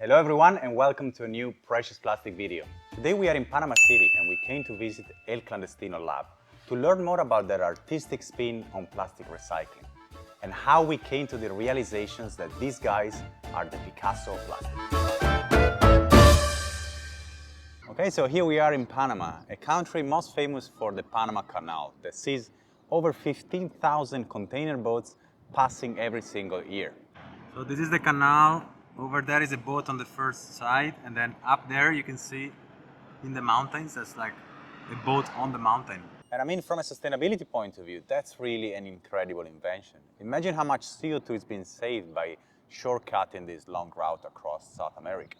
Hello everyone and welcome to a new Precious Plastic video. Today we are in Panama City and we came to visit El Clandestino Lab to learn more about their artistic spin on plastic recycling and how we came to the realizations that these guys are the Picasso of Plastic. Okay, so here we are in Panama, a country most famous for the Panama Canal that sees over 15,000 container boats passing every single year. So this is the canal. Over there is a boat on the first side, and then up there you can see in the mountains, that's like a boat on the mountain. And I mean, from a sustainability point of view, that's really an incredible invention. Imagine how much CO2 is being saved by shortcutting this long route across South America.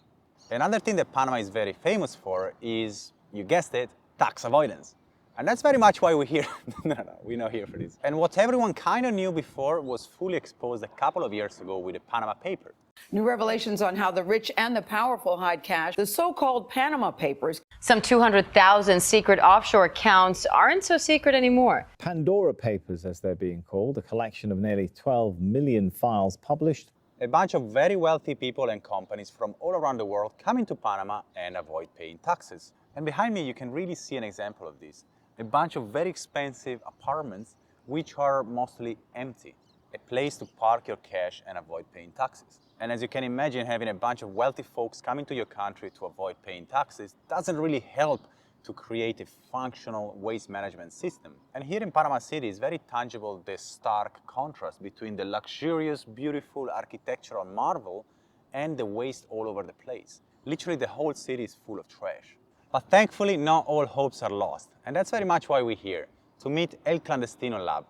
Another thing that Panama is very famous for is, you guessed it, tax avoidance. And that's very much why we're here. No, we're not here for this. And what everyone kind of knew before was fully exposed a couple of years ago with the Panama Papers. New revelations on how the rich and the powerful hide cash, the so-called Panama Papers. Some 200,000 secret offshore accounts aren't so secret anymore. Pandora Papers, as they're being called, a collection of nearly 12 million files published. A bunch of very wealthy people and companies from all around the world come into Panama and avoid paying taxes. And behind me you can really see an example of this. A bunch of very expensive apartments which are mostly empty. A place to park your cash and avoid paying taxes. And as you can imagine, having a bunch of wealthy folks coming to your country to avoid paying taxes doesn't really help to create a functional waste management system. And here in Panama City is very tangible the stark contrast between the luxurious, beautiful architectural marvel and the waste all over the place. Literally the whole city is full of trash. But thankfully, not all hopes are lost. And that's very much why we're here, to meet El Clandestino Lab.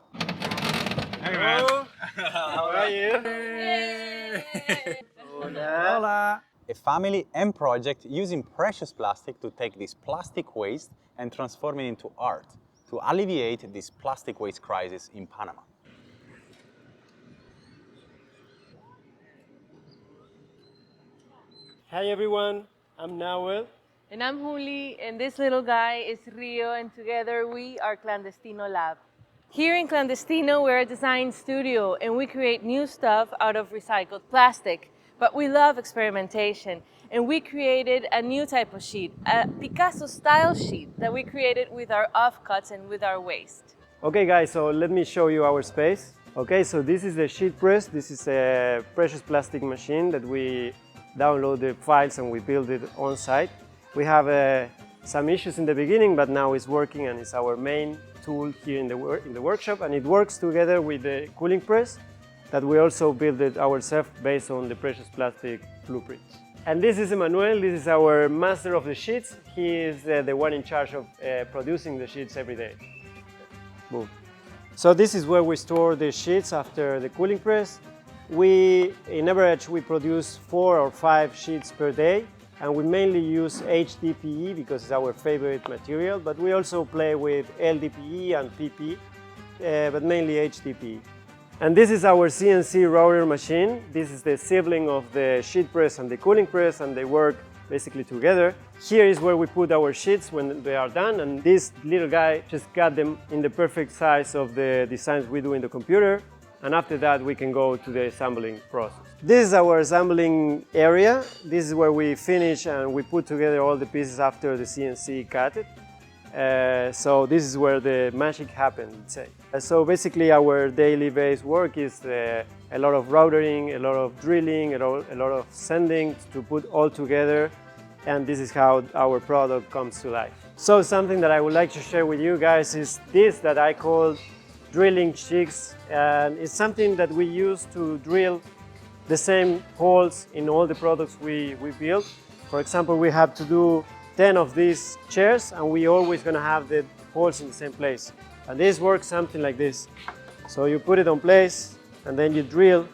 Hey man! How are you? Hola! A family and project using precious plastic to take this plastic waste and transform it into art to alleviate this plastic waste crisis in Panama. Hi everyone, I'm Nahuel. And I'm Juli, and this little guy is Rio, and together we are Clandestino Lab. Here in Clandestino, we're a design studio, and we create new stuff out of recycled plastic. But we love experimentation, and we created a new type of sheet, a Picasso style sheet that we created with our offcuts and with our waste. Okay guys, so let me show you our space. Okay, so this is the sheet press. This is a precious plastic machine that we download the files and we build it on site. We have some issues in the beginning, but now it's working and it's our main tool here in the workshop, and it works together with the cooling press that we also built it ourselves based on the precious plastic blueprints. And this is Manuel, this is our master of the sheets. He is the one in charge of producing the sheets every day. Boom. So this is where we store the sheets after the cooling press. In average, we produce 4 or 5 sheets per day. And we mainly use HDPE because it's our favorite material, but we also play with LDPE and PP, but mainly HDPE. And this is our CNC router machine. This is the sibling of the sheet press and the cooling press, and they work basically together. Here is where we put our sheets when they are done, and this little guy just cut them in the perfect size of the designs we do in the computer. And after that, we can go to the assembling process. This is our assembling area. This is where we finish and we put together all the pieces after the CNC cut it. So this is where the magic happens, let's say. So basically our daily base work is a lot of routering, a lot of drilling, a lot of sanding to put all together. And this is how our product comes to life. So something that I would like to share with you guys is this that I call drilling jigs, and it's something that we use to drill the same holes in all the products we build. For example, we have to do 10 of these chairs, and we always gonna have the holes in the same place. And this works something like this. So you put it on place, and then you drill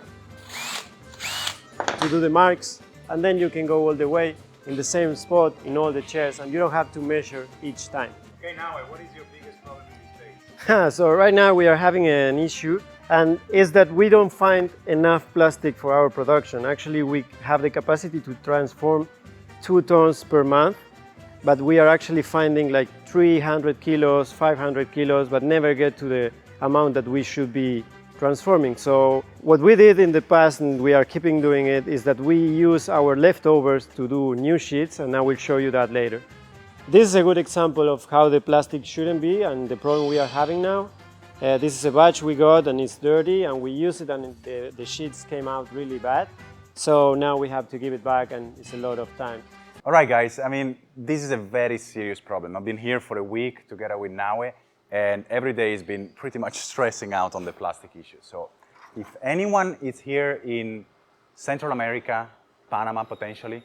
to do the marks, and then you can go all the way in the same spot in all the chairs, and you don't have to measure each time. Okay, now what is your biggest problem in this space? So right now we are having an issue, and is that we don't find enough plastic for our production. Actually, we have the capacity to transform 2 tons per month, but we are actually finding like 300 kilos, 500 kilos, but never get to the amount that we should be transforming. So what we did in the past, and we are keeping doing it, is that we use our leftovers to do new sheets, and I will show you that later. This is a good example of how the plastic shouldn't be and the problem we are having now. This is a batch we got and it's dirty, and we use it and the sheets came out really bad. So now we have to give it back, and it's a lot of time. All right, guys, I mean, this is a very serious problem. I've been here for a week together with Nahuel, and every day has been pretty much stressing out on the plastic issue. So if anyone is here in Central America, Panama potentially,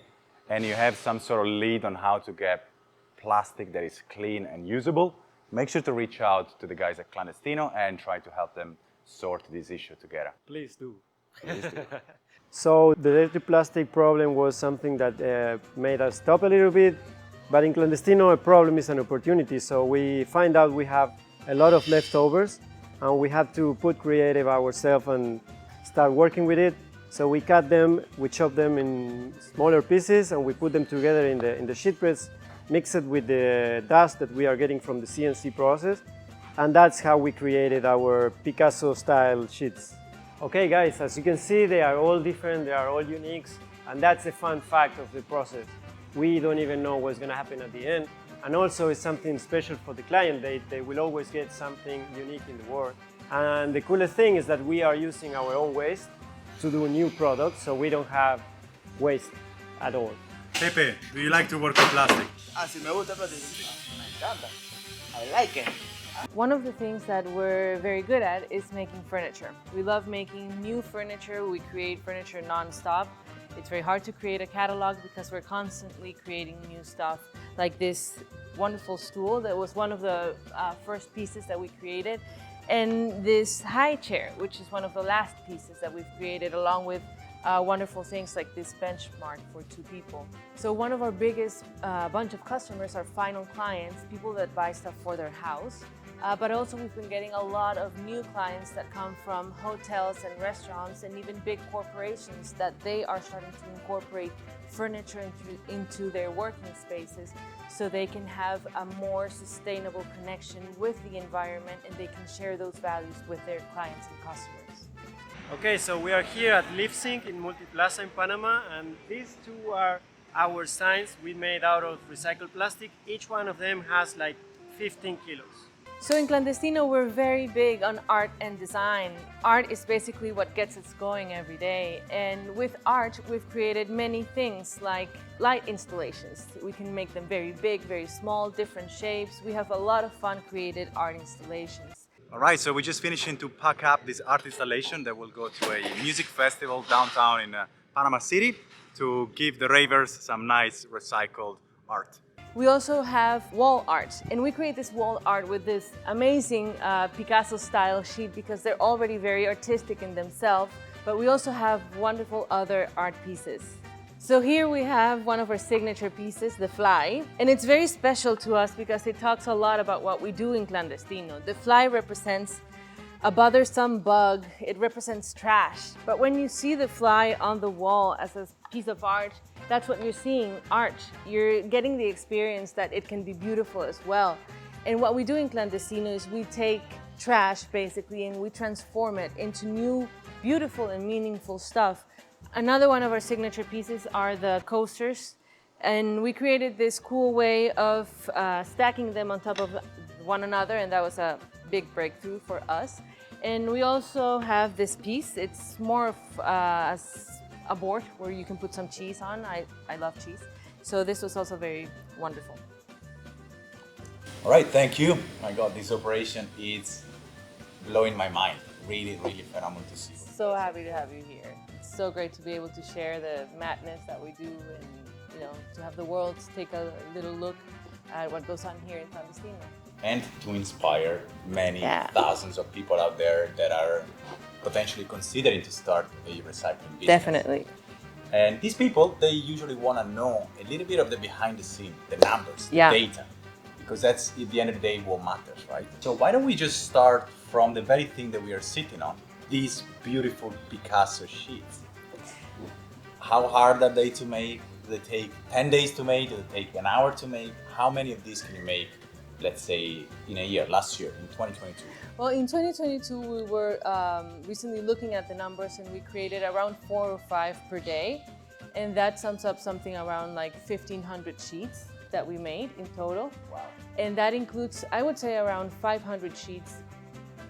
and you have some sort of lead on how to get plastic that is clean and usable, make sure to reach out to the guys at Clandestino and try to help them sort this issue together. Please do. Please do. So the dirty plastic problem was something that made us stop a little bit, but in Clandestino a problem is an opportunity. So we find out we have a lot of leftovers and we have to put creative ourselves and start working with it. So we cut them, we chop them in smaller pieces, and we put them together in the sheet press, mix it with the dust that we are getting from the CNC process, and that's how we created our Picasso style sheets. Okay guys, as you can see, they are all different, they are all unique, and that's the fun fact of the process. We don't even know what's going to happen at the end, and also it's something special for the client. They will always get something unique in the work. And the coolest thing is that we are using our own waste to do new products, so we don't have waste at all. Pepe, do you like to work with plastic? Sí me gusta plastic. Me encanta. I like it. One of the things that we're very good at is making furniture. We love making new furniture. We create furniture non-stop. It's very hard to create a catalog because we're constantly creating new stuff. Like this wonderful stool that was one of the first pieces that we created. And this high chair, which is one of the last pieces that we've created, along with wonderful things like this benchmark for 2 people. So one of our biggest bunch of customers are final clients, people that buy stuff for their house. But also we've been getting a lot of new clients that come from hotels and restaurants and even big corporations that they are starting to incorporate furniture into their working spaces so they can have a more sustainable connection with the environment, and they can share those values with their clients and customers. Okay, so we are here at LiveSync in Multiplaza in Panama, and these 2 are our signs we made out of recycled plastic. Each one of them has like 15 kilos. So in Clandestino, we're very big on art and design. Art is basically what gets us going every day. And with art, we've created many things like light installations. We can make them very big, very small, different shapes. We have a lot of fun created art installations. All right, so we're just finishing to pack up this art installation that will go to a music festival downtown in Panama City to give the ravers some nice recycled art. We also have wall art, and we create this wall art with this amazing Picasso style sheet because they're already very artistic in themselves, but we also have wonderful other art pieces. So here we have one of our signature pieces, the fly, and it's very special to us because it talks a lot about what we do in Clandestino. The fly represents a bothersome bug, it represents trash, but when you see the fly on the wall as a piece of art, that's what you're seeing, art. You're getting the experience that it can be beautiful as well. And what we do in Clandestino is we take trash basically and we transform it into new, beautiful and meaningful stuff. Another one of our signature pieces are the coasters. And we created this cool way of stacking them on top of one another, and that was a big breakthrough for us. And we also have this piece. It's more of a board where you can put some cheese on. I love cheese. So this was also very wonderful. All right, thank you. My God, this operation is blowing my mind. Really, really phenomenal to see. So happy to have you here. It's so great to be able to share the madness that we do, and to have the world take a little look at what goes on here in Clandestino. And to inspire many thousands of people out there that are potentially considering to start a recycling business. Definitely. And these people, they usually want to know a little bit of the behind the scene, the numbers, the data, because that's at the end of the day what matters, right? So why don't we just start from the very thing that we are sitting on, these beautiful Picasso sheets. How hard are they to make? Do they take 10 days to make? Do they take an hour to make? How many of these can you make let's say, in a year, last year, in 2022? Well, in 2022, we were recently looking at the numbers, and we created around 4 or 5 per day. And that sums up something around like 1,500 sheets that we made in total. Wow. And that includes, I would say, around 500 sheets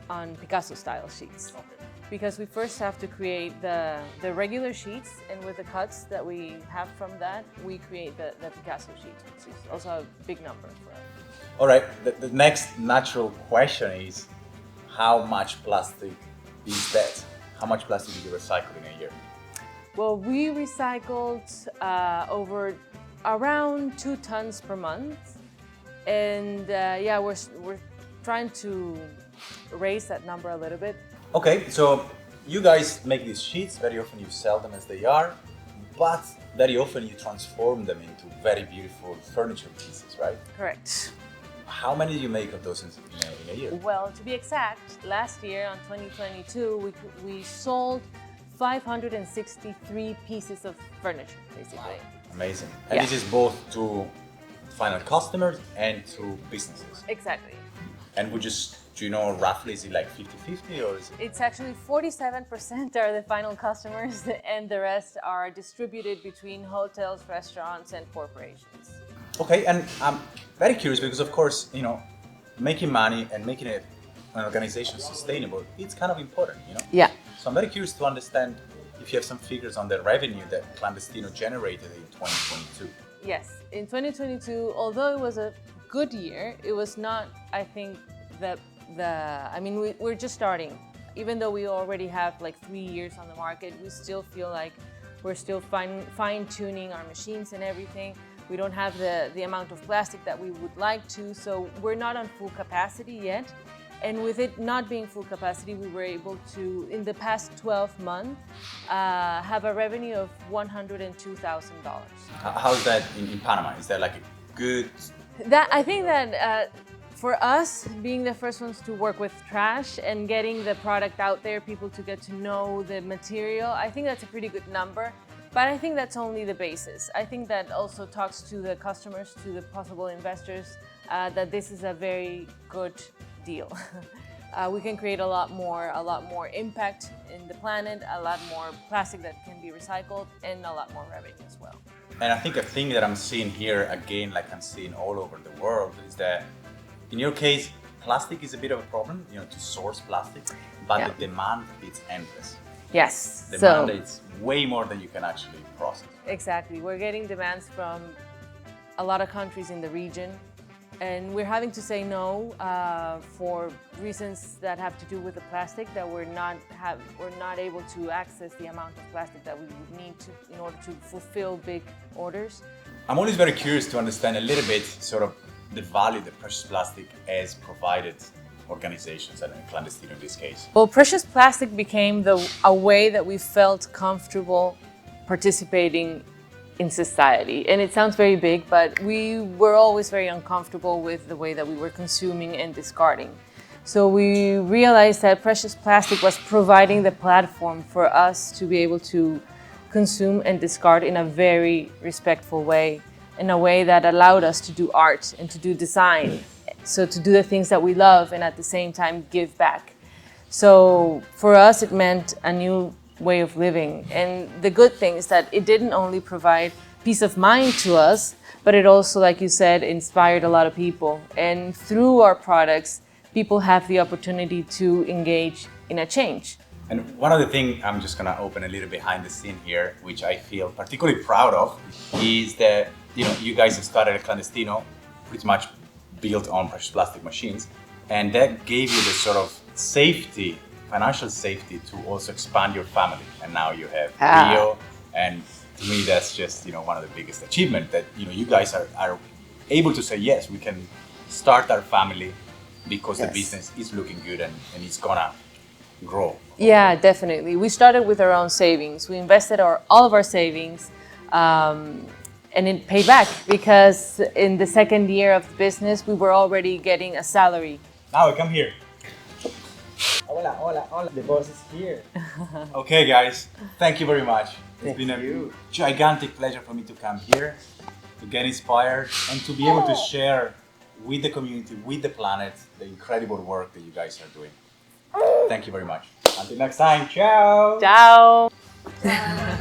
on Picasso style sheets. Okay. Because we first have to create the regular sheets, and with the cuts that we have from that, we create the Picasso sheet, which is also a big number for us. All right, the next natural question is, how much plastic is that? How much plastic do you recycle in a year? Well, we recycled over around 2 tons per month. And yeah, we're trying to raise that number a little bit. Okay, so you guys make these sheets, very often you sell them as they are, but very often you transform them into very beautiful furniture pieces, right? Correct. How many do you make of those in a year? Well, to be exact, last year on 2022, we sold 563 pieces of furniture, basically. Amazing. And Yeah. this is both to final customers and to businesses. Exactly. And do you know roughly, is it like 50-50 or is it? It's actually 47% are the final customers, and the rest are distributed between hotels, restaurants, and corporations. Okay, and I'm very curious because of course, making money and making an organization sustainable, it's kind of important, Yeah. So I'm very curious to understand if you have some figures on the revenue that Clandestino generated in 2022. Yes, in 2022, although it was a good year, it was not, I think, we're just starting. Even though we already have like 3 years on the market, we still feel like we're still fine-tuning our machines and everything. We don't have the amount of plastic that we would like to, so we're not on full capacity yet. And with it not being full capacity, we were able to, in the past 12 months, have a revenue of $102,000. How's that in Panama? Is that like a good... I think that for us, being the first ones to work with trash and getting the product out there, people to get to know the material, I think that's a pretty good number. But I think that's only the basis. I think that also talks to the customers, to the possible investors, that this is a very good deal. We can create a lot more impact in the planet, a lot more plastic that can be recycled, and a lot more revenue as well. And I think a thing that I'm seeing here, again, like I'm seeing all over the world, is that in your case, plastic is a bit of a problem, to source plastic, but Yeah. the demand is endless. Yes. Demand is way more than you can actually process. Exactly. We're getting demands from a lot of countries in the region, and we're having to say no for reasons that have to do with the plastic, that we're not able to access the amount of plastic that we would need to in order to fulfill big orders. I'm always very curious to understand a little bit sort of the value that precious plastic has provided organizations, and Clandestino in this case. Well, precious plastic became a way that we felt comfortable participating in society. And it sounds very big, but we were always very uncomfortable with the way that we were consuming and discarding. So we realized that precious plastic was providing the platform for us to be able to consume and discard in a very respectful way, in a way that allowed us to do art and to do design. So to do the things that we love and at the same time give back. So for us, it meant a new way of living. And the good thing is that it didn't only provide peace of mind to us, but it also, like you said, inspired a lot of people. And through our products, people have the opportunity to engage in a change. And one other thing, I'm just gonna open a little behind the scene here, which I feel particularly proud of, is that you guys have started at Clandestino pretty much built on precious plastic machines, and that gave you the sort of safety, financial safety, to also expand your family. And now you have Rio, and to me that's just one of the biggest achievements, that you guys are able to say yes, we can start our family because the business is looking good and it's gonna grow. Yeah, definitely. We started with our own savings. We invested all of our savings, and it paid back, because in the second year of the business, we were already getting a salary. Now come here. Hola, hola, hola. The boss is here. Okay, guys, thank you very much. It's been a gigantic pleasure for me to come here, to get inspired, and to be able to share with the community, with the planet, the incredible work that you guys are doing. Thank you very much. Until next time, ciao! Ciao!